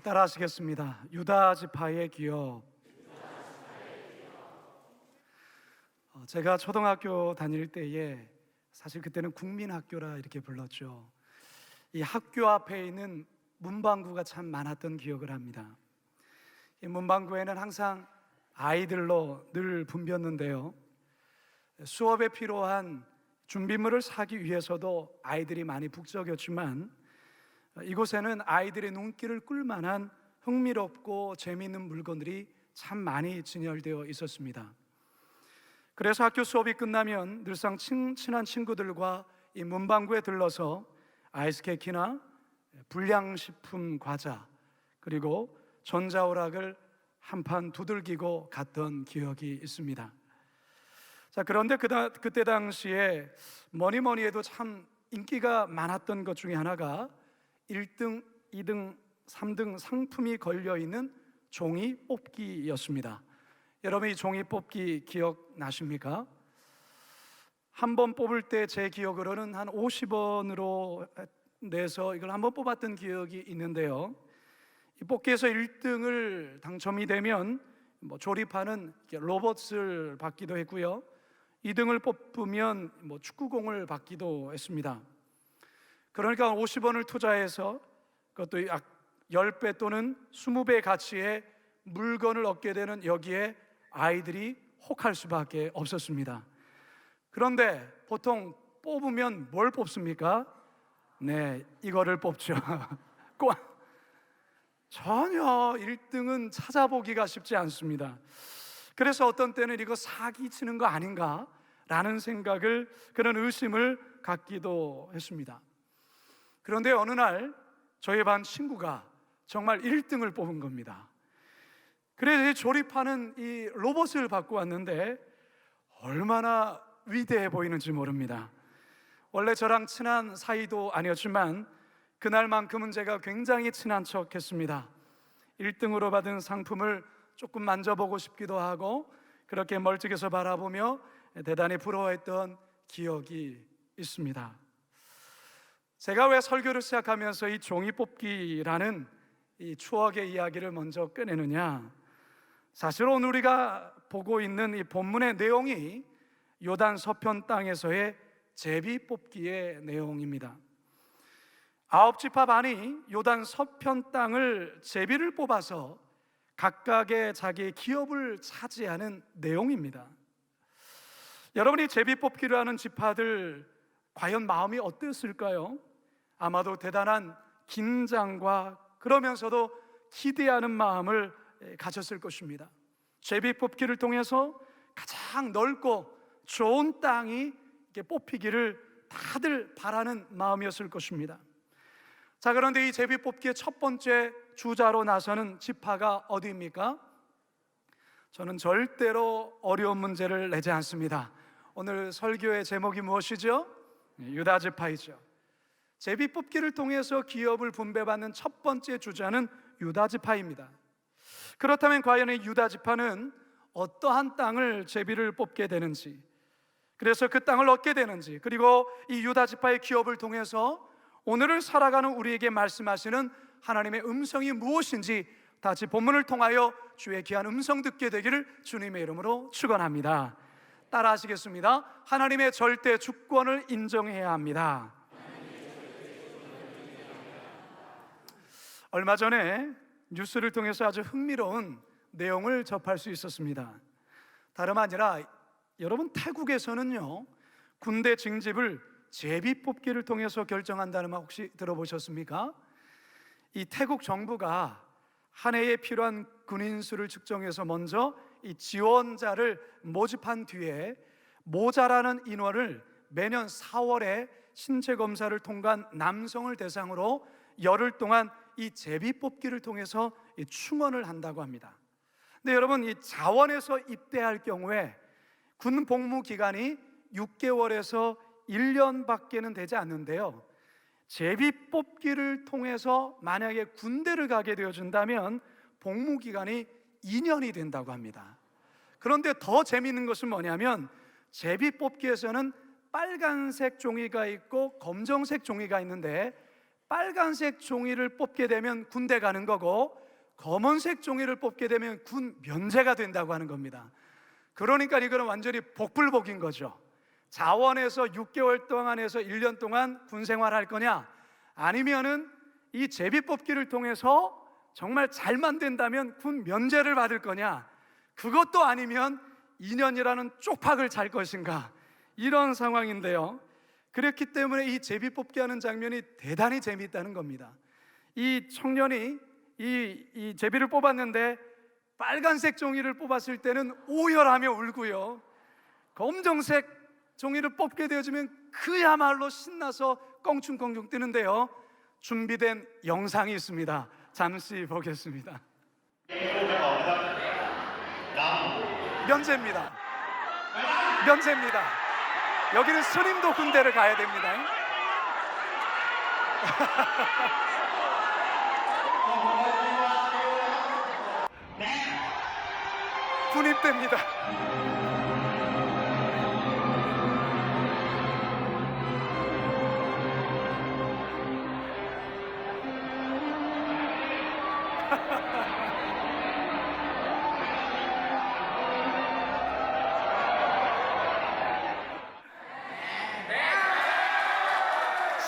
따라 하시겠습니다. 유다 지파의 기업. 제가 초등학교 다닐 때에 사실 그때는 국민학교라 이렇게 불렀죠. 이 학교 앞에 있는 문방구가 참 많았던 기억을 합니다. 이 문방구에는 항상 아이들로 늘 붐볐는데요, 수업에 필요한 준비물을 사기 위해서도 아이들이 많이 북적였지만 이곳에는 아이들의 눈길을 끌만한 흥미롭고 재미있는 물건들이 참 많이 진열되어 있었습니다. 그래서 학교 수업이 끝나면 늘상 친한 친구들과 이 문방구에 들러서 아이스케이크나 불량식품 과자, 그리고 전자오락을 한 판 두들기고 갔던 기억이 있습니다. 자, 그런데 그때 당시에 뭐니 해도 참 인기가 많았던 것 중에 하나가 1등, 2등, 3등 상품이 걸려있는 종이 뽑기였습니다. 여러분, 이 종이 뽑기 기억나십니까? 한 번 뽑을 때 제 기억으로는 한 50원으로 내서 이걸 한번 뽑았던 기억이 있는데요, 이 뽑기에서 1등을 당첨이 되면 조립하는 로봇을 받기도 했고요, 2등을 뽑으면 축구공을 받기도 했습니다. 그러니까 50원을 투자해서 그것도 약 10배 또는 20배 가치의 물건을 얻게 되는 여기에 아이들이 혹할 수밖에 없었습니다. 그런데 보통 뽑으면 뭘 뽑습니까? 네, 이거를 뽑죠. 전혀 1등은 찾아보기가 쉽지 않습니다. 그래서 어떤 때는 이거 사기치는 거 아닌가 라는 생각을, 그런 의심을 갖기도 했습니다. 그런데 어느 날 저희 반 친구가 정말 1등을 뽑은 겁니다. 그래서 조립하는 이 로봇을 받고 왔는데 얼마나 위대해 보이는지 모릅니다. 원래 저랑 친한 사이도 아니었지만 그날만큼은 제가 굉장히 친한 척 했습니다. 1등으로 받은 상품을 조금 만져보고 싶기도 하고 그렇게 멀찍이서 바라보며 대단히 부러워했던 기억이 있습니다. 제가 왜 설교를 시작하면서 이 종이 뽑기라는 이 추억의 이야기를 먼저 꺼내느냐, 사실 오늘 우리가 보고 있는 이 본문의 내용이 요단 서편 땅에서의 제비 뽑기의 내용입니다. 9지파 반이 요단 서편 땅을 제비를 뽑아서 각각의 자기의 기업을 차지하는 내용입니다. 여러분이 제비 뽑기를 하는 지파들 과연 마음이 어땠을까요? 아마도 대단한 긴장과 그러면서도 기대하는 마음을 가졌을 것입니다. 제비 뽑기를 통해서 가장 넓고 좋은 땅이 뽑히기를 다들 바라는 마음이었을 것입니다. 자, 그런데 이 제비 뽑기의 첫 번째 주자로 나서는 지파가 어디입니까? 저는 절대로 어려운 문제를 내지 않습니다. 오늘 설교의 제목이 무엇이죠? 유다 지파이죠. 제비 뽑기를 통해서 기업을 분배받는 첫 번째 주자는 유다 지파입니다. 그렇다면 과연 이 유다 지파는 어떠한 땅을 제비를 뽑게 되는지, 그래서 그 땅을 얻게 되는지, 그리고 이 유다 지파의 기업을 통해서 오늘을 살아가는 우리에게 말씀하시는 하나님의 음성이 무엇인지 다시 본문을 통하여 주의 귀한 음성 듣게 되기를 주님의 이름으로 축원합니다. 따라 하시겠습니다. 하나님의 절대 주권을 인정해야 합니다. 얼마 전에 뉴스를 통해서 아주 흥미로운 내용을 접할 수 있었습니다. 다름 아니라 여러분, 태국에서는요, 군대 징집을 제비 뽑기를 통해서 결정한다는 말 혹시 들어보셨습니까? 이 태국 정부가 한 해에 필요한 군인 수를 측정해서 먼저 이 지원자를 모집한 뒤에 모자라는 인원을 매년 4월에 신체 검사를 통과한 남성을 대상으로 열흘 동안 이 제비 뽑기를 통해서 이 충원을 한다고 합니다. 근데 여러분, 이 자원에서 입대할 경우에 군 복무 기간이 6개월에서 1년밖에는 되지 않는데요, 제비 뽑기를 통해서 만약에 군대를 가게 되어진다면 복무 기간이 2년이 된다고 합니다. 그런데 더 재미있는 것은 뭐냐면 제비 뽑기에서는 빨간색 종이가 있고 검정색 종이가 있는데 빨간색 종이를 뽑게 되면 군대 가는 거고, 검은색 종이를 뽑게 되면 군 면제가 된다고 하는 겁니다. 그러니까 이거는 완전히 복불복인 거죠. 자원에서 6개월 동안에서 1년 동안 군 생활할 거냐, 아니면은 이 제비뽑기를 통해서 정말 잘만 된다면 군 면제를 받을 거냐, 그것도 아니면 2년이라는 쪽박을 잘 것인가, 이런 상황인데요. 그렇기 때문에 이 제비뽑기 하는 장면이 대단히 재미있다는 겁니다. 이 청년이 이 제비를 뽑았는데 빨간색 종이를 뽑았을 때는 오열하며 울고요, 검정색 종이를 뽑게 되어지면 그야말로 신나서 껑충껑충 뛰는데요. 준비된 영상이 있습니다. 잠시 보겠습니다. 면제입니다. 면제입니다. 여기는 스님도 군대를 가야 됩니다. 군입대입니다.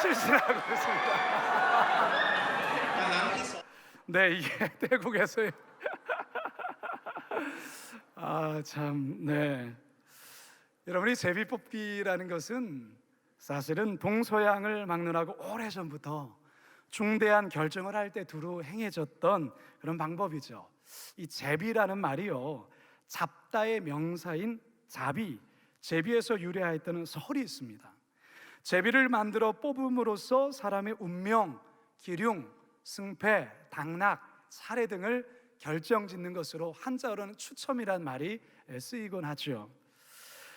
실신하고 있습니다. 네, 이게 태국에서의 네. 여러분이 제비뽑기라는 것은 사실은 동서양을 막론하고 오래전부터 중대한 결정을 할 때 두루 행해졌던 그런 방법이죠. 이 제비라는 말이요, 잡다의 명사인 자비, 제비에서 유래하였다는 설이 있습니다. 제비를 만들어 뽑음으로써 사람의 운명, 기륭, 승패, 당락, 차례 등을 결정짓는 것으로 한자어로는 추첨이란 말이 쓰이곤 하죠.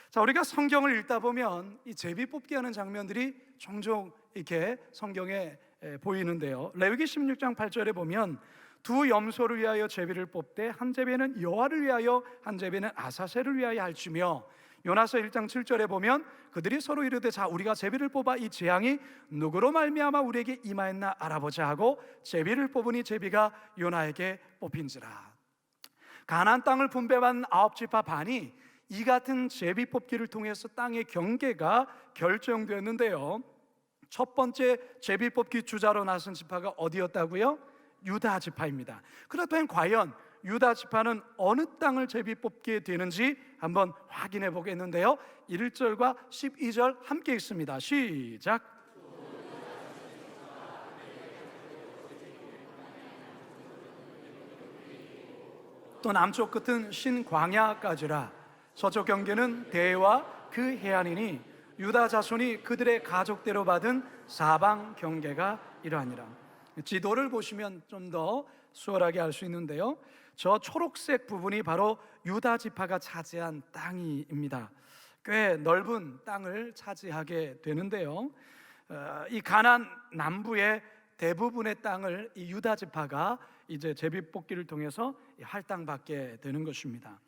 자, 우리가 성경을 읽다 보면 이 제비 뽑기 하는 장면들이 종종 이렇게 성경에 보이는데요. 레위기 16장 8절에 보면 두 염소를 위하여 제비를 뽑되 한 제비는 여호와를 위하여 한 제비는 아사셀을 위하여 할지며, 요나서 1장 7절에 보면 그들이 서로 이르되 자 우리가 제비를 뽑아 이 재앙이 누구로 말미암아 우리에게 임하였나 알아보자 하고 제비를 뽑으니 제비가 요나에게 뽑힌지라. 가나안 땅을 분배받은 9지파 반이 이 같은 제비 뽑기를 통해서 땅의 경계가 결정되었는데요. 첫 번째 제비 뽑기 주자로 나선 지파가 어디였다고요? 유다 지파입니다. 그렇다면 과연 유다 지파는 어느 땅을 제비 뽑게 되는지 한번 확인해 보겠는데요. 1절과 12절 함께 읽습니다. 시작. 또 남쪽 끝은 신광야까지라. 서쪽 경계는 대와 그 해안이니 유다 자손이 그들의 가족대로 받은 사방 경계가 이러하니라. 지도를 보시면 좀 더 수월하게 알 수 있는데요, 저 초록색 부분이 바로 유다 지파가 차지한 땅입니다. 꽤 넓은 땅을 차지하게 되는데요, 이 가나안 남부의 대부분의 땅을 이 유다 지파가 이제 제비뽑기를 통해서 할당받게 되는 것입니다.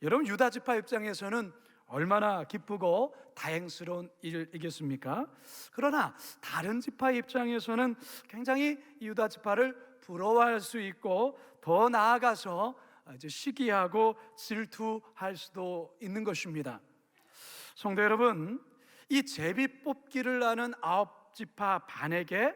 여러분, 유다 지파 입장에서는 얼마나 기쁘고 다행스러운 일이겠습니까? 그러나 다른 지파 입장에서는 굉장히 유다 지파를 부러워할 수 있고 더 나아가서 이제 시기하고 질투할 수도 있는 것입니다. 성도 여러분, 이 제비뽑기를 하는 9지파 반에게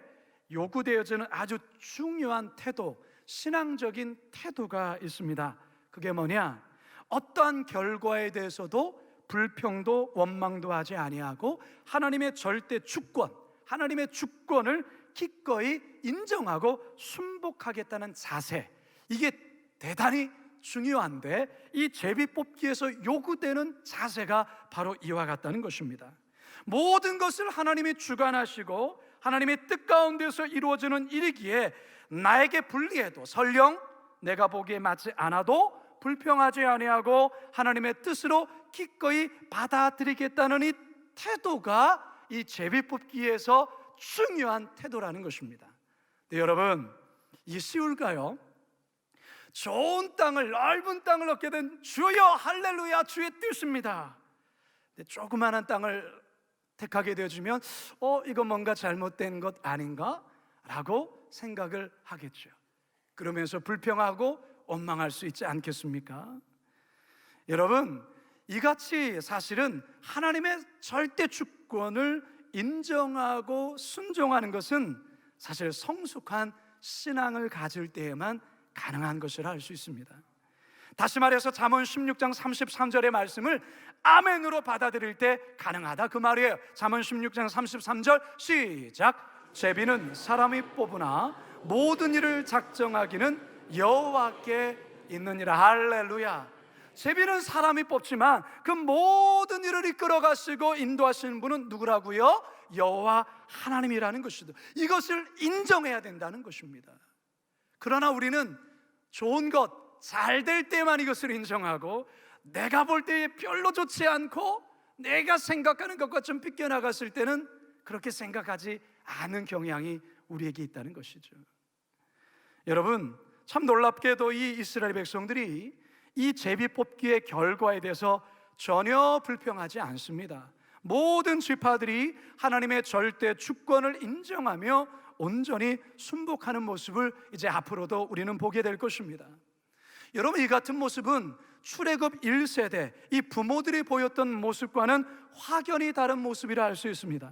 요구되어지는 아주 중요한 태도, 신앙적인 태도가 있습니다. 그게 뭐냐? 어떠한 결과에 대해서도 불평도 원망도 하지 아니하고 하나님의 절대 주권, 하나님의 주권을 기꺼이 인정하고 순복하겠다는 자세, 이게 대단히 중요한데 이 제비뽑기에서 요구되는 자세가 바로 이와 같다는 것입니다. 모든 것을 하나님이 주관하시고 하나님의 뜻 가운데서 이루어지는 일이기에 나에게 불리해도 설령 내가 보기에 맞지 않아도 불평하지 아니하고 하나님의 뜻으로 기꺼이 받아들이겠다는 이 태도가 이 제비뽑기에서 중요한 태도라는 것입니다. 네, 여러분, 이게 쉬울까요? 좋은 땅을, 넓은 땅을 얻게 된 주여 할렐루야 주의 뜻입니다. 조그마한 땅을 택하게 되어지면 이거 뭔가 잘못된 것 아닌가? 라고 생각을 하겠죠. 그러면서 불평하고 원망할 수 있지 않겠습니까? 여러분, 이같이 사실은 하나님의 절대 주권을 인정하고 순종하는 것은 사실 성숙한 신앙을 가질 때에만 가능한 것이라 할 수 있습니다. 다시 말해서 잠언 16장 33절의 말씀을 아멘으로 받아들일 때 가능하다, 그 말이에요. 잠언 16장 33절 시작. 제비는 사람이 뽑으나 모든 일을 작정하기는 여호와께 있느니라. 할렐루야. 제비는 사람이 뽑지만 그 모든 일을 이끌어 가시고 인도하시는 분은 누구라고요? 여호와 하나님이라는 것이죠. 이것을 인정해야 된다는 것입니다. 그러나 우리는 좋은 것, 잘 될 때만 이것을 인정하고, 내가 볼 때에 별로 좋지 않고 내가 생각하는 것과 좀 비껴나갔을 때는 그렇게 생각하지 않은 경향이 우리에게 있다는 것이죠. 여러분, 참 놀랍게도 이 이스라엘 백성들이 이 제비 뽑기의 결과에 대해서 전혀 불평하지 않습니다. 모든 지파들이 하나님의 절대 주권을 인정하며 온전히 순복하는 모습을 이제 앞으로도 우리는 보게 될 것입니다. 여러분, 이 같은 모습은 출애굽 1세대 이 부모들이 보였던 모습과는 확연히 다른 모습이라 할 수 있습니다.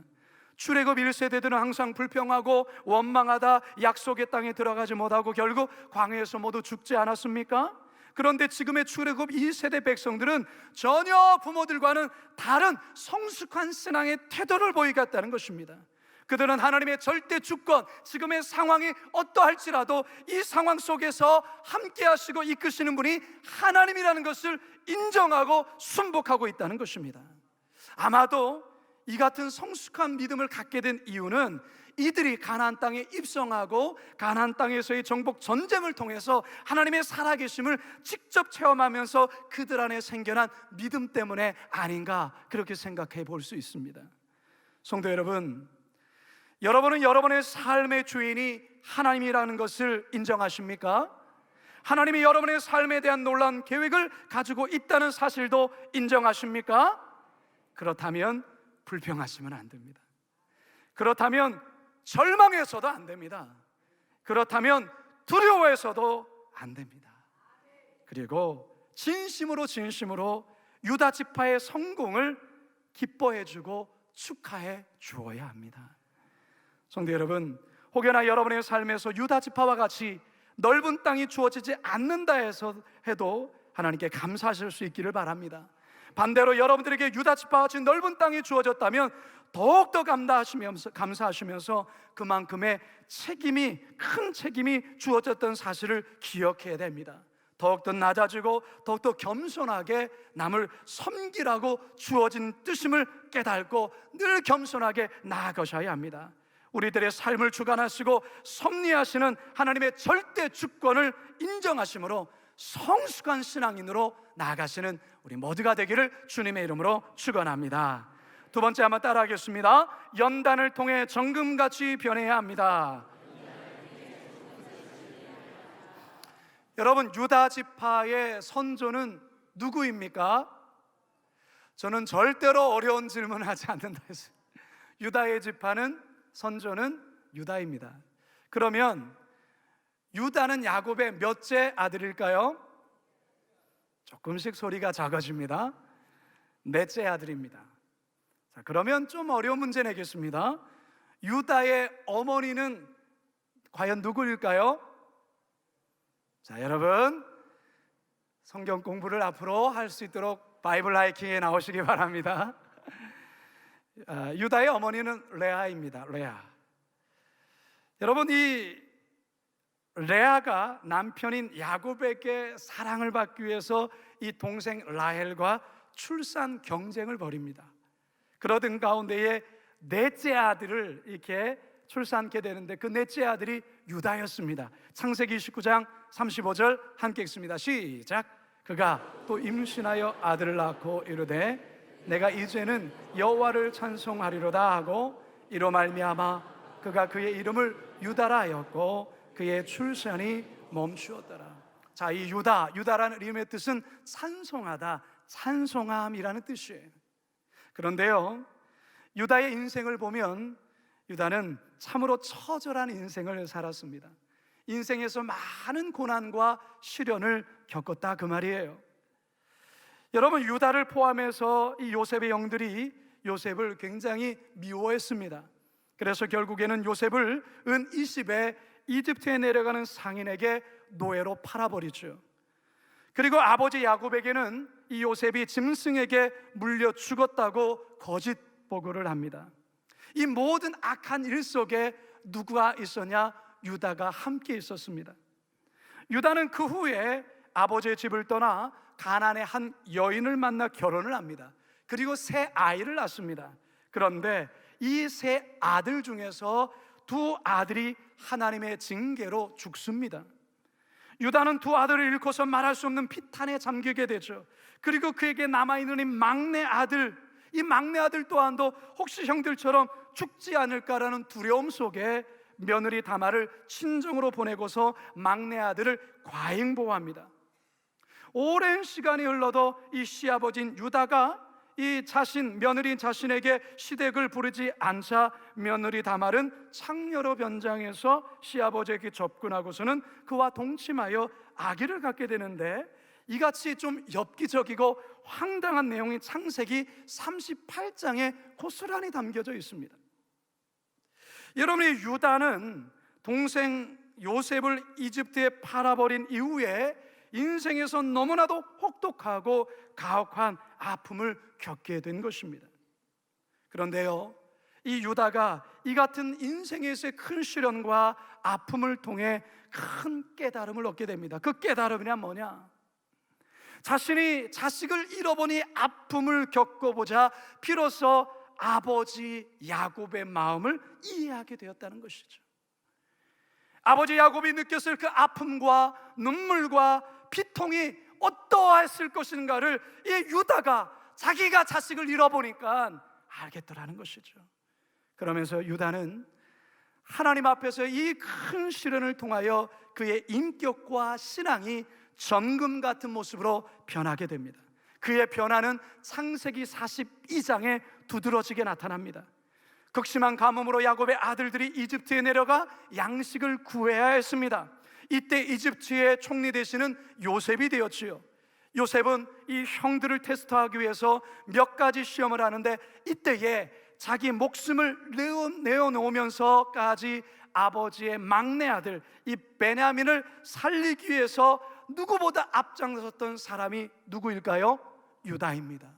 출애굽 1세대들은 항상 불평하고 원망하다 약속의 땅에 들어가지 못하고 결국 광야에서 모두 죽지 않았습니까? 그런데 지금의 출애굽 2세대 백성들은 전혀 부모들과는 다른 성숙한 신앙의 태도를 보이겠다는 것입니다. 그들은 하나님의 절대 주권, 지금의 상황이 어떠할지라도 이 상황 속에서 함께 하시고 이끄시는 분이 하나님이라는 것을 인정하고 순복하고 있다는 것입니다. 아마도 이 같은 성숙한 믿음을 갖게 된 이유는 이들이 가나안 땅에 입성하고 가나안 땅에서의 정복 전쟁을 통해서 하나님의 살아계심을 직접 체험하면서 그들 안에 생겨난 믿음 때문에 아닌가, 그렇게 생각해 볼 수 있습니다. 성도 여러분, 여러분은 여러분의 삶의 주인이 하나님이라는 것을 인정하십니까? 하나님이 여러분의 삶에 대한 놀라운 계획을 가지고 있다는 사실도 인정하십니까? 그렇다면 불평하시면 안 됩니다. 그렇다면 절망해서도 안 됩니다. 그렇다면 두려워해서도 안 됩니다. 그리고 진심으로 유다 지파의 성공을 기뻐해주고 축하해 주어야 합니다. 성도 여러분, 혹여나 여러분의 삶에서 유다 지파와 같이 넓은 땅이 주어지지 않는다 해도 하나님께 감사하실 수 있기를 바랍니다. 반대로 여러분들에게 유다 지파와 같이 넓은 땅이 주어졌다면 더욱더 감사하시면서 그만큼의 큰 책임이 주어졌던 사실을 기억해야 됩니다. 더욱더 낮아지고 더욱더 겸손하게 남을 섬기라고 주어진 뜻임을 깨닫고 늘 겸손하게 나아가셔야 합니다. 우리들의 삶을 주관하시고 섭리하시는 하나님의 절대 주권을 인정하심으로 성숙한 신앙인으로 나아가시는 우리 모두가 되기를 주님의 이름으로 축원합니다. 두 번째 한번 따라하겠습니다. 연단을 통해 정금같이 변해야 합니다. 여러분, 유다 지파의 선조는 누구입니까? 저는 절대로 어려운 질문을 하지 않는다 했어요. 유다의 지파는, 선조는 유다입니다. 그러면 유다는 야곱의 몇째 아들일까요? 조금씩 소리가 작아집니다. 넷째 아들입니다. 자, 그러면 좀 어려운 문제 내겠습니다. 유다의 어머니는 과연 누구일까요? 자, 여러분, 성경 공부를 앞으로 할 수 있도록 바이블 하이킹에 나오시기 바랍니다. 유다의 어머니는 레아입니다. 레아. 여러분, 이 레아가 남편인 야곱에게 사랑을 받기 위해서 이 동생 라헬과 출산 경쟁을 벌입니다. 그러던 가운데에 넷째 아들을 이렇게 출산케 되는데 그 넷째 아들이 유다였습니다. 창세기 19장 35절 함께 읽습니다. 시작. 그가 또 임신하여 아들을 낳고 이르되 내가 이제는 여호와를 찬송하리로다 하고 이로 말미암아 그가 그의 이름을 유다라 하였고 그의 출산이 멈추었더라. 자, 이 유다라는 이름의 뜻은 찬송하다, 찬송함이라는 뜻이에요. 그런데요, 유다의 인생을 보면 유다는 참으로 처절한 인생을 살았습니다. 인생에서 많은 고난과 시련을 겪었다 그 말이에요. 여러분, 유다를 포함해서 이 요셉의 영들이 요셉을 굉장히 미워했습니다. 그래서 결국에는 요셉을 은 20에 이집트에 내려가는 상인에게 노예로 팔아버리죠. 그리고 아버지 야곱에게는 이 요셉이 짐승에게 물려 죽었다고 거짓 보고를 합니다. 이 모든 악한 일 속에 누가 있었냐? 유다가 함께 있었습니다. 유다는 그 후에 아버지의 집을 떠나 가나안의 한 여인을 만나 결혼을 합니다. 그리고 세 아이를 낳습니다. 그런데 이 세 아들 중에서 두 아들이 하나님의 징계로 죽습니다. 유다는 두 아들을 잃고서 말할 수 없는 피탄에 잠기게 되죠. 그리고 그에게 남아있는 이 막내 아들 또한도 혹시 형들처럼 죽지 않을까라는 두려움 속에 며느리 다말을 친정으로 보내고서 막내 아들을 과잉보호합니다. 오랜 시간이 흘러도 이 시아버지인 유다가 이 며느리 자신에게 시댁을 부르지 않자 며느리 다말은 창녀로 변장해서 시아버지에게 접근하고서는 그와 동침하여 아기를 갖게 되는데, 이같이 좀 엽기적이고 황당한 내용이 창세기 38장에 고스란히 담겨져 있습니다. 여러분의 유다는 동생 요셉을 이집트에 팔아버린 이후에 인생에서 너무나도 혹독하고 가혹한 아픔을 겪게 된 것입니다. 그런데요, 이 유다가 이 같은 인생에서의 큰 시련과 아픔을 통해 큰 깨달음을 얻게 됩니다. 그 깨달음이란 뭐냐? 자신이 자식을 잃어보니 아픔을 겪어보자 비로소 아버지 야곱의 마음을 이해하게 되었다는 것이죠. 아버지 야곱이 느꼈을 그 아픔과 눈물과 비통이 어떠했을 것인가를 이 유다가 자기가 자식을 잃어보니까 알겠더라는 것이죠. 그러면서 유다는 하나님 앞에서 이 큰 시련을 통하여 그의 인격과 신앙이 전금 같은 모습으로 변하게 됩니다. 그의 변화는 창세기 42장에 두드러지게 나타납니다. 극심한 가뭄으로 야곱의 아들들이 이집트에 내려가 양식을 구해야 했습니다. 이때 이집트의 총리 되시는 요셉이 되었지요. 요셉은 이 형들을 테스트하기 위해서 몇 가지 시험을 하는데, 이때에 자기 목숨을 내어놓으면서까지 아버지의 막내 아들 이 베냐민을 살리기 위해서 누구보다 앞장섰던 사람이 누구일까요? 유다입니다.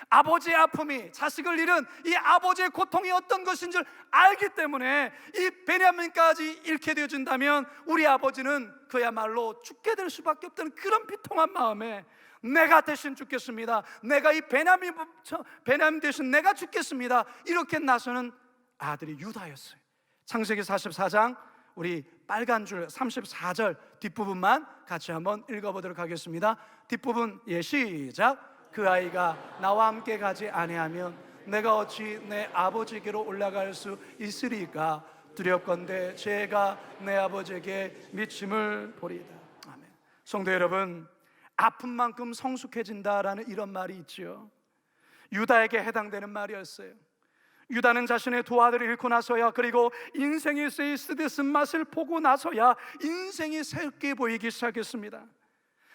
아버지의 아픔이, 자식을 잃은 이 아버지의 고통이 어떤 것인 줄 알기 때문에 이 베냐민까지 잃게 되어진다면 우리 아버지는 그야말로 죽게 될 수밖에 없다는 그런 비통한 마음에 내가 대신 죽겠습니다, 내가 이 베냐민 대신 내가 죽겠습니다, 이렇게 나서는 아들이 유다였어요. 창세기 44장 우리 빨간 줄 34절 뒷부분만 같이 한번 읽어보도록 하겠습니다. 뒷부분 시작. 그 아이가 나와 함께 가지 아니하면 내가 어찌 내 아버지께로 올라갈 수 있으리까? 두렵건대 제가 내 아버지에게 미침을 보리이다. 아멘. 성도 여러분, 아픈 만큼 성숙해진다라는 이런 말이 있지요. 유다에게 해당되는 말이었어요. 유다는 자신의 두 아들을 잃고 나서야, 그리고 인생에서의 쓰디쓴 맛을 보고 나서야 인생이 새롭게 보이기 시작했습니다.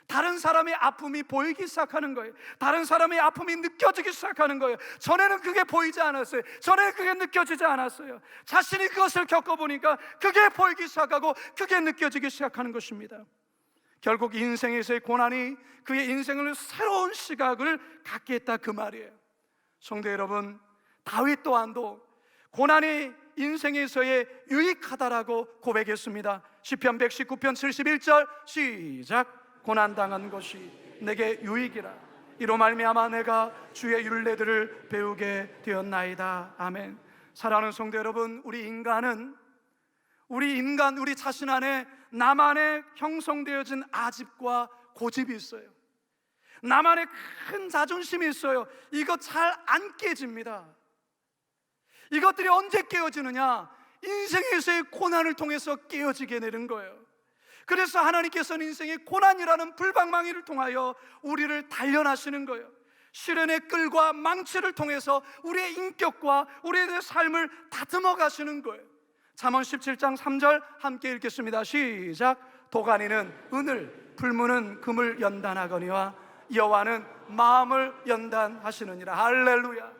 다른 사람의 아픔이 보이기 시작하는 거예요. 다른 사람의 아픔이 느껴지기 시작하는 거예요. 전에는 그게 보이지 않았어요. 전에는 그게 느껴지지 않았어요. 자신이 그것을 겪어보니까 그게 보이기 시작하고 그게 느껴지기 시작하는 것입니다. 결국 인생에서의 고난이 그의 인생을 새로운 시각을 갖게 했다 그 말이에요. 성도 여러분, 다윗 또한도 고난이 인생에서의 유익하다라고 고백했습니다. 시편 119편 71절 시작. 고난당한 것이 내게 유익이라, 이로 말미암아 내가 주의 율례들을 배우게 되었나이다. 아멘. 사랑하는 성도 여러분, 우리 자신 안에 나만의 형성되어진 아집과 고집이 있어요. 나만의 큰 자존심이 있어요. 이거 잘 안 깨집니다. 이것들이 언제 깨어지느냐? 인생에서의 고난을 통해서 깨어지게 되는 거예요. 그래서 하나님께서는 인생의 고난이라는 불방망이를 통하여 우리를 단련하시는 거예요. 시련의 끌과 망치를 통해서 우리의 인격과 우리의 삶을 다듬어 가시는 거예요. 잠언 17장 3절 함께 읽겠습니다. 시작. 도가니는 은을, 불문은 금을 연단하거니와 여호와는 마음을 연단하시느니라. 할렐루야.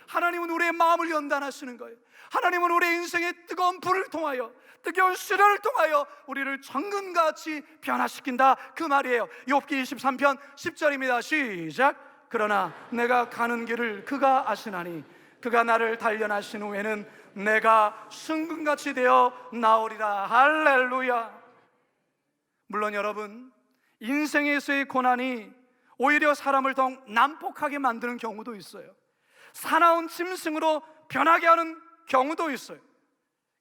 하나님은 우리의 마음을 연단하시는 거예요. 하나님은 우리의 인생의 뜨거운 불을 통하여, 뜨거운 시련을 통하여 우리를 정금같이 변화시킨다, 그 말이에요. 욥기 23편 10절입니다. 시작. 그러나 내가 가는 길을 그가 아시나니 그가 나를 단련하신 후에는 내가 순금같이 되어 나오리라. 할렐루야. 물론 여러분, 인생에서의 고난이 오히려 사람을 더 난폭하게 만드는 경우도 있어요. 사나운 짐승으로 변하게 하는 경우도 있어요.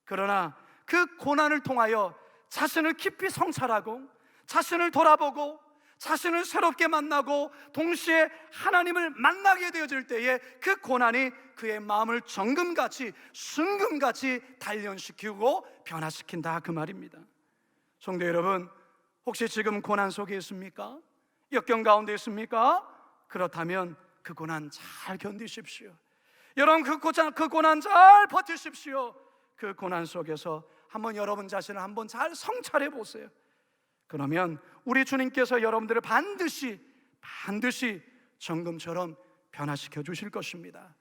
그러나 그 고난을 통하여 자신을 깊이 성찰하고, 자신을 돌아보고, 자신을 새롭게 만나고, 동시에 하나님을 만나게 되어질 때에 그 고난이 그의 마음을 정금같이, 순금같이 단련시키고 변화시킨다, 그 말입니다. 성도 여러분, 혹시 지금 고난 속에 있습니까? 역경 가운데 있습니까? 그렇다면 그 고난 잘 견디십시오. 여러분, 그 고난 잘 버티십시오. 그 고난 속에서 한번 여러분 자신을 한번 잘 성찰해 보세요. 그러면 우리 주님께서 여러분들을 반드시 정금처럼 변화시켜 주실 것입니다.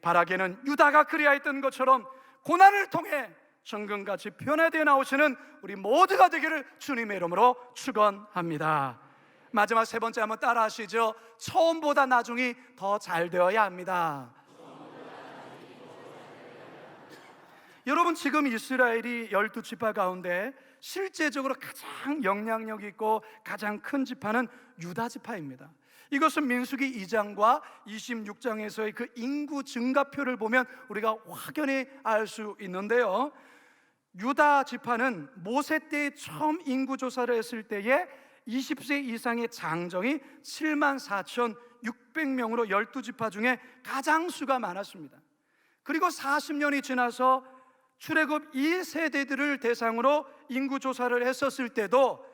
바라기는 유다가 그리하였던 것처럼 고난을 통해 정금같이 변화되어 나오시는 우리 모두가 되기를 주님의 이름으로 축원합니다. 마지막 세 번째 한번 따라 하시죠. 처음보다 나중이 더 잘 되어야 합니다. 여러분, 지금 이스라엘이 12지파 가운데 실제적으로 가장 영향력 있고 가장 큰 지파는 유다 지파입니다. 이것은 민수기 2장과 26장에서의 그 인구 증가표를 보면 우리가 확연히 알 수 있는데요, 유다 지파는 모세 때 처음 인구 조사를 했을 때에 20세 이상의 장정이 74,600명으로 12지파 중에 가장 수가 많았습니다. 그리고 40년이 지나서 출애굽 2세대들을 대상으로 인구조사를 했었을 때도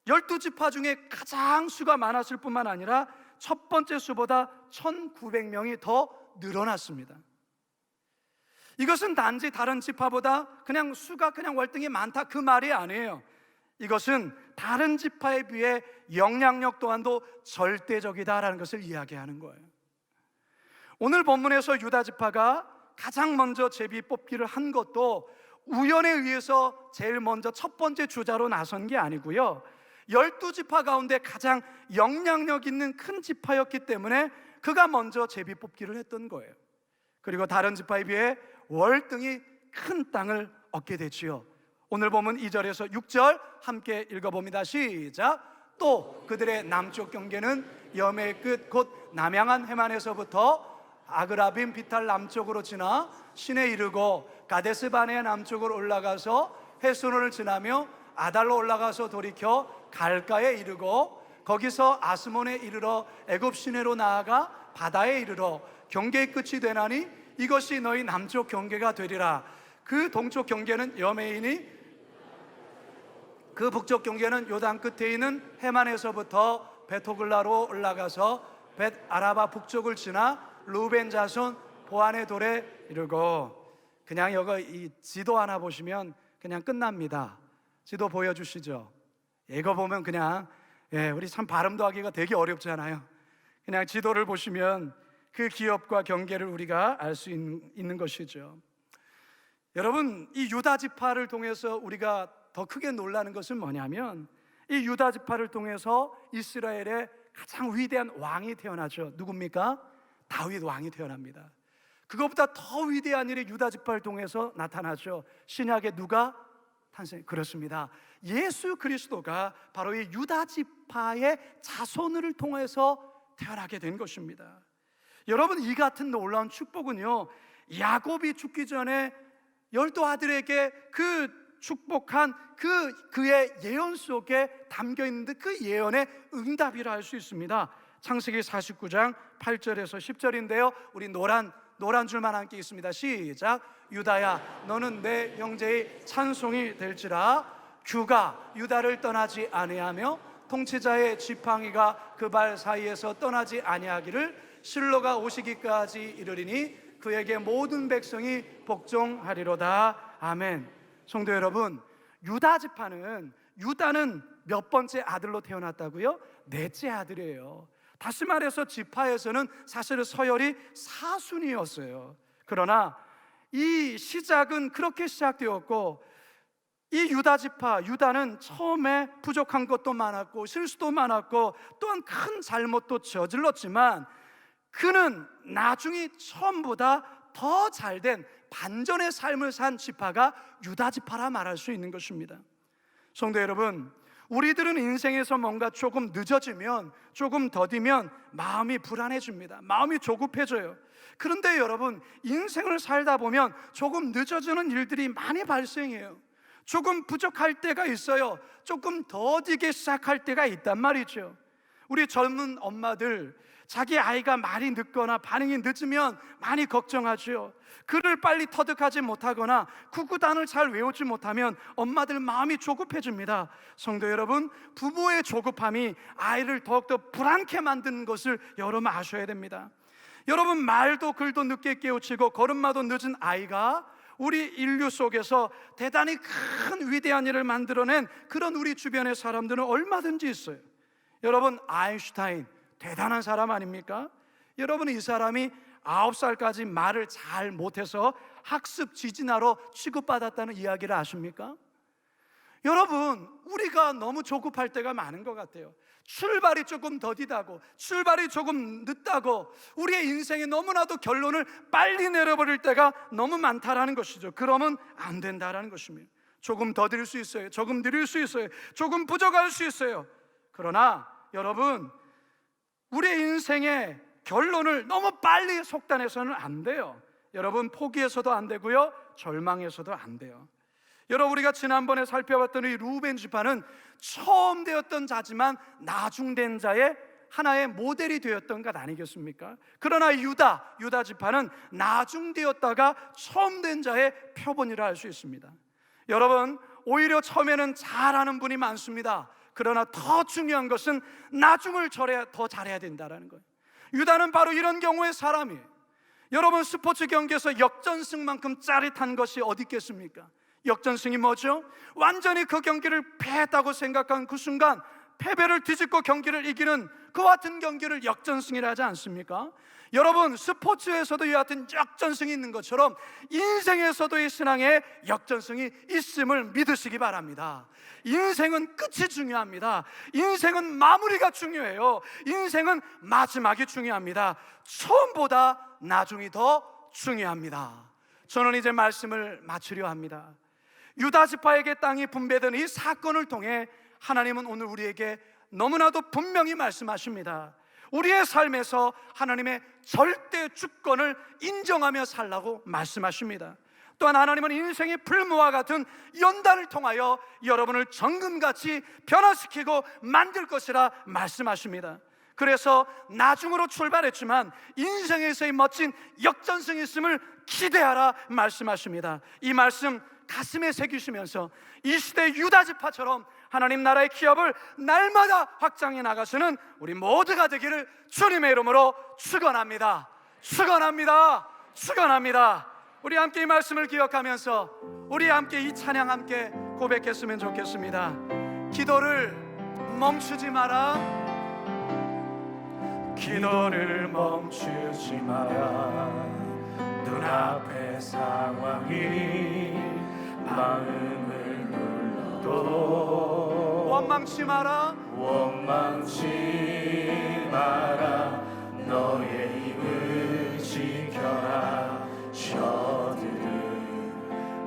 12지파 중에 가장 수가 많았을 뿐만 아니라 첫 번째 수보다 1,900명이 더 늘어났습니다. 이것은 단지 다른 지파보다 그냥 수가 그냥 월등히 많다, 그 말이 아니에요. 이것은 다른 지파에 비해 영향력 또한도 절대적이다라는 것을 이야기하는 거예요. 오늘 본문에서 유다 지파가 가장 먼저 제비 뽑기를 한 것도 우연에 의해서 제일 먼저 첫 번째 주자로 나선 게 아니고요, 12지파 가운데 가장 영향력 있는 큰 지파였기 때문에 그가 먼저 제비 뽑기를 했던 거예요. 그리고 다른 지파에 비해 월등히 큰 땅을 얻게 되지요. 오늘 보면 2절에서 6절 함께 읽어봅니다. 시작. 또 그들의 남쪽 경계는 여매의 끝 곧 남양한 해만에서부터 아그라빔 비탈 남쪽으로 지나 신에 이르고 가데스 바네아 남쪽으로 올라가서 헤스론을 지나며 아달로 올라가서 돌이켜 갈가에 이르고 거기서 아스몬에 이르러 애굽 시내로 나아가 바다에 이르러 경계의 끝이 되나니 이것이 너희 남쪽 경계가 되리라. 그 동쪽 경계는 여매이니 그 북쪽 경계는 요단 끝에 있는 해만에서부터 베토글라로 올라가서 벳 아라바 북쪽을 지나 루벤 자손 보안의 돌에 이르고. 그냥 여기 이 지도 하나 보시면 그냥 끝납니다. 지도 보여주시죠. 이거 보면 그냥 우리 참 발음도 하기가 되게 어렵잖아요. 그냥 지도를 보시면 그 기업과 경계를 우리가 알 수 있는 것이죠. 여러분, 이 유다 지파를 통해서 우리가 더 크게 놀라는 것은 뭐냐면, 이 유다 지파를 통해서 이스라엘의 가장 위대한 왕이 태어나죠. 누굽니까? 다윗 왕이 태어납니다. 그것보다 더 위대한 일이 유다 지파를 통해서 나타나죠. 신약에 누가 탄생? 그렇습니다. 예수 그리스도가 바로 이 유다 지파의 자손을 통해서 태어나게 된 것입니다. 여러분, 이 같은 놀라운 축복은요, 야곱이 죽기 전에 12 아들에게 그 축복한 그의 예언 속에 담겨 있는 듯 그 예언의 응답이라 할 수 있습니다. 창세기 49장 8절에서 10절인데요 우리 노란 줄만 함께 있습니다. 시작. 유다야, 너는 내 형제의 찬송이 될지라. 규가 유다를 떠나지 아니하며 통치자의 지팡이가 그 발 사이에서 떠나지 아니하기를. 실로가 오시기까지 이르리니 그에게 모든 백성이 복종하리로다. 아멘. 성도 여러분, 유다는 몇 번째 아들로 태어났다고요? 넷째 아들이에요. 다시 말해서 지파에서는 사실은 서열이 사순이었어요. 그러나 이 시작은 그렇게 시작되었고, 이 유다는 처음에 부족한 것도 많았고 실수도 많았고 또한 큰 잘못도 저질렀지만 그는 나중에 처음보다 더 잘된 반전의 삶을 산 지파가 유다 지파라 말할 수 있는 것입니다. 성도 여러분, 우리들은 인생에서 뭔가 조금 늦어지면, 조금 더디면 마음이 불안해집니다. 마음이 조급해져요. 그런데 여러분, 인생을 살다 보면 조금 늦어지는 일들이 많이 발생해요. 조금 부족할 때가 있어요. 조금 더디게 시작할 때가 있단 말이죠. 우리 젊은 엄마들, 자기 아이가 말이 늦거나 반응이 늦으면 많이 걱정하죠. 글을 빨리 터득하지 못하거나 구구단을 잘 외우지 못하면 엄마들 마음이 조급해집니다. 성도 여러분, 부모의 조급함이 아이를 더욱더 불안케 만드는 것을 여러분 아셔야 됩니다. 여러분, 말도 글도 늦게 깨우치고 걸음마도 늦은 아이가 우리 인류 속에서 대단히 큰 위대한 일을 만들어낸 그런 우리 주변의 사람들은 얼마든지 있어요. 여러분, 아인슈타인 대단한 사람 아닙니까? 여러분, 이 사람이 9살까지 말을 잘 못해서 학습 지진아로 취급받았다는 이야기를 아십니까? 여러분, 우리가 너무 조급할 때가 많은 것 같아요. 출발이 조금 더디다고, 출발이 조금 늦다고 우리의 인생에 너무나도 결론을 빨리 내려버릴 때가 너무 많다라는 것이죠. 그러면 안 된다라는 것입니다. 조금 더딜 수 있어요. 조금 느릴 수 있어요. 조금 부족할 수 있어요. 그러나 여러분, 우리의 인생의 결론을 너무 빨리 속단해서는 안 돼요. 여러분, 포기해서도 안 되고요, 절망해서도 안 돼요. 여러분, 우리가 지난번에 살펴봤던 이 루벤 지파는 처음 되었던 자지만 나중된 자의 하나의 모델이 되었던 것 아니겠습니까? 그러나 유다 지파는 나중되었다가 처음 된 자의 표본이라 할 수 있습니다. 여러분, 오히려 처음에는 잘하는 분이 많습니다. 그러나 더 중요한 것은 나중을 더 잘해야 된다는 거예요. 유다는 바로 이런 경우의 사람이에요. 여러분, 스포츠 경기에서 역전승만큼 짜릿한 것이 어디 있겠습니까? 역전승이 뭐죠? 완전히 그 경기를 패했다고 생각한 그 순간 패배를 뒤집고 경기를 이기는 그 같은 경기를 역전승이라 하지 않습니까? 여러분, 스포츠에서도 이 같은 역전승이 있는 것처럼 인생에서도 이 신앙의 역전승이 있음을 믿으시기 바랍니다. 인생은 끝이 중요합니다. 인생은 마무리가 중요해요. 인생은 마지막이 중요합니다. 처음보다 나중이 더 중요합니다. 저는 이제 말씀을 마치려 합니다. 유다 지파에게 땅이 분배된 이 사건을 통해 하나님은 오늘 우리에게 너무나도 분명히 말씀하십니다. 우리의 삶에서 하나님의 절대 주권을 인정하며 살라고 말씀하십니다. 또한 하나님은 인생의 풀무와 같은 연단을 통하여 여러분을 정금같이 변화시키고 만들 것이라 말씀하십니다. 그래서 나중으로 출발했지만 인생에서의 멋진 역전승이 있음을 기대하라 말씀하십니다. 이 말씀 가슴에 새기시면서 이 시대 유다 지파처럼 하나님 나라의 기업을 날마다 확장해 나가시는 우리 모두가 되기를 주님의 이름으로 축원합니다. 축원합니다. 축원합니다. 우리 함께 이 말씀을 기억하면서 우리 함께 이 찬양 함께 고백했으면 좋겠습니다. 기도를 멈추지 마라. 기도를 멈추지 마라. 눈앞의 상황이 마음을 눌러도 원망치 마라. 원망치 마라. 너의 힘을 지켜라. 저들은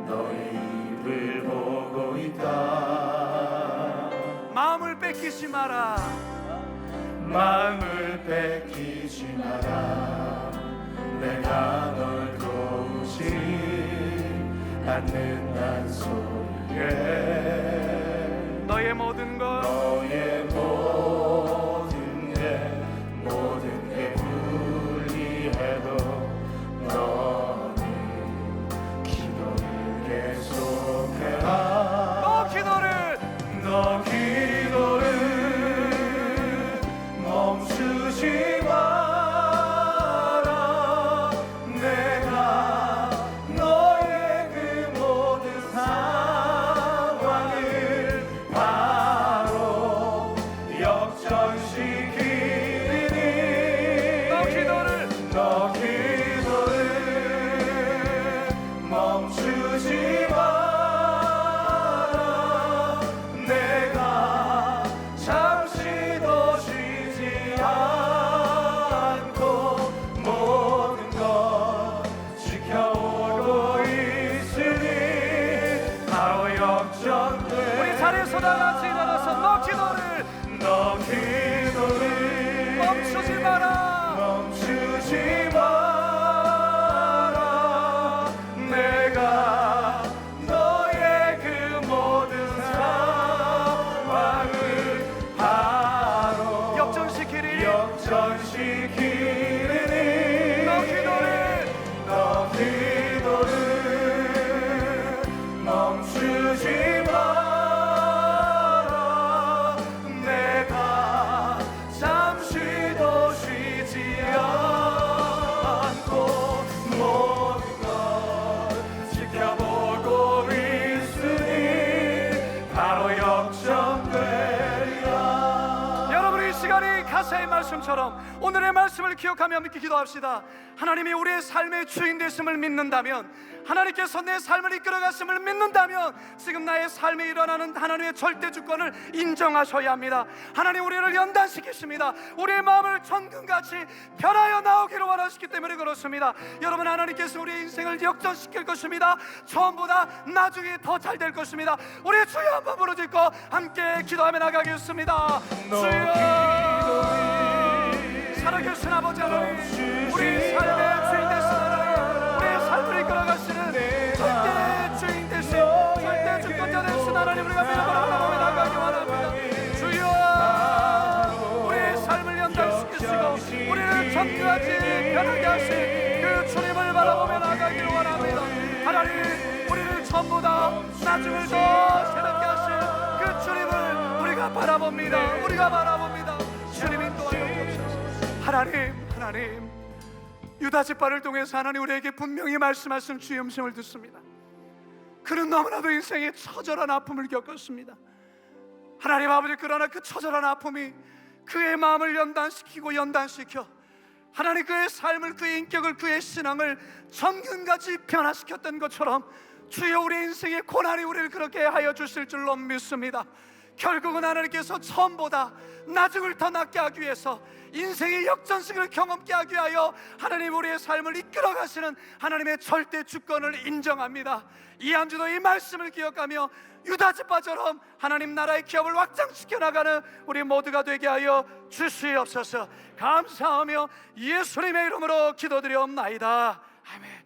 너의 입을 보고 있다. 마음을 뺏기지 마라. 마음을 뺏기지 마라. 내가 널 도우지 않는단 소리에 너의 모든 것 너의 모든 게 불리해도 너는 기도를 계속해라. 너 기도를 멈추지 마. 역전시키리니 너 기도를 멈추지 마라. 내가 잠시도 쉬지 않고 모든 것 지켜오고 있으니 바로 역전돼. 우리 자리에서 다 같이 일어나서 너 기도를 멈추지 마라. 내가 너의 그 모든 상황을 바로 역전시키리니 너 기도를 멈추지 마라. 내가 잠시도 쉬지 않고 모든 것 지켜보고 있으니 바로 역전되리라. 여러분, 이 시간이 가사의 말씀처럼 오늘의 말씀을 기억하며 믿기 기도합시다. 하나님이 우리의 삶의 주인 되심을 믿는다면, 하나님께서 내 삶을 이끌어가심을 믿는다면 지금 나의 삶에 일어나는 하나님의 절대 주권을 인정하셔야 합니다. 하나님 우리를 연단시키십니다. 우리의 마음을 천금같이 변하여 나오기를 원하시기 때문에 그렇습니다. 여러분, 하나님께서 우리의 인생을 역전시킬 것입니다. 처음보다 나중에 더 잘 될 것입니다. 우리 주여 한번 부르짖고 함께 기도하며 나가겠습니다. 주여, 살아계신 아버지 하나님, 우리 삶의 주인 되신 하나님, 우리의 삶을 이끌어가시는 절대 주인 되신, 절대 주권자 되신 하나님, 우리가 믿음으로 바라보며 나가기 원합니다. 주여, 우리의 삶을 연단시키시고 우리를 전까지 변하게 하신 그 주님을 바라보며 나가기를 원합니다. 하나님, 우리를 전보다 나중을 더 새롭게 하신 그 주님을 우리가 바라봅니다. 주님 인도하여 주옵소서. 하나님, 유다 지파를 통해서 하나님 우리에게 분명히 말씀하신 주의 음성을 듣습니다. 그는 너무나도 인생에 처절한 아픔을 겪었습니다. 하나님 아버지, 그러나 그 처절한 아픔이 그의 마음을 연단시켜 하나님 그의 삶을, 그의 인격을, 그의 신앙을 전근같이 변화시켰던 것처럼 주여, 우리 인생의 고난이 우리를 그렇게 하여 주실 줄로 믿습니다. 결국은 하나님께서 처음보다 나중을 더 낫게 하기 위해서, 인생의 역전식을 경험케 하기 위하여 하나님 우리의 삶을 이끌어 가시는 하나님의 절대 주권을 인정합니다. 이 한 주도 이 말씀을 기억하며 유다 지파처럼 하나님 나라의 기업을 확장시켜 나가는 우리 모두가 되게 하여 주시옵소서. 감사하며 예수님의 이름으로 기도드리옵나이다. 아멘.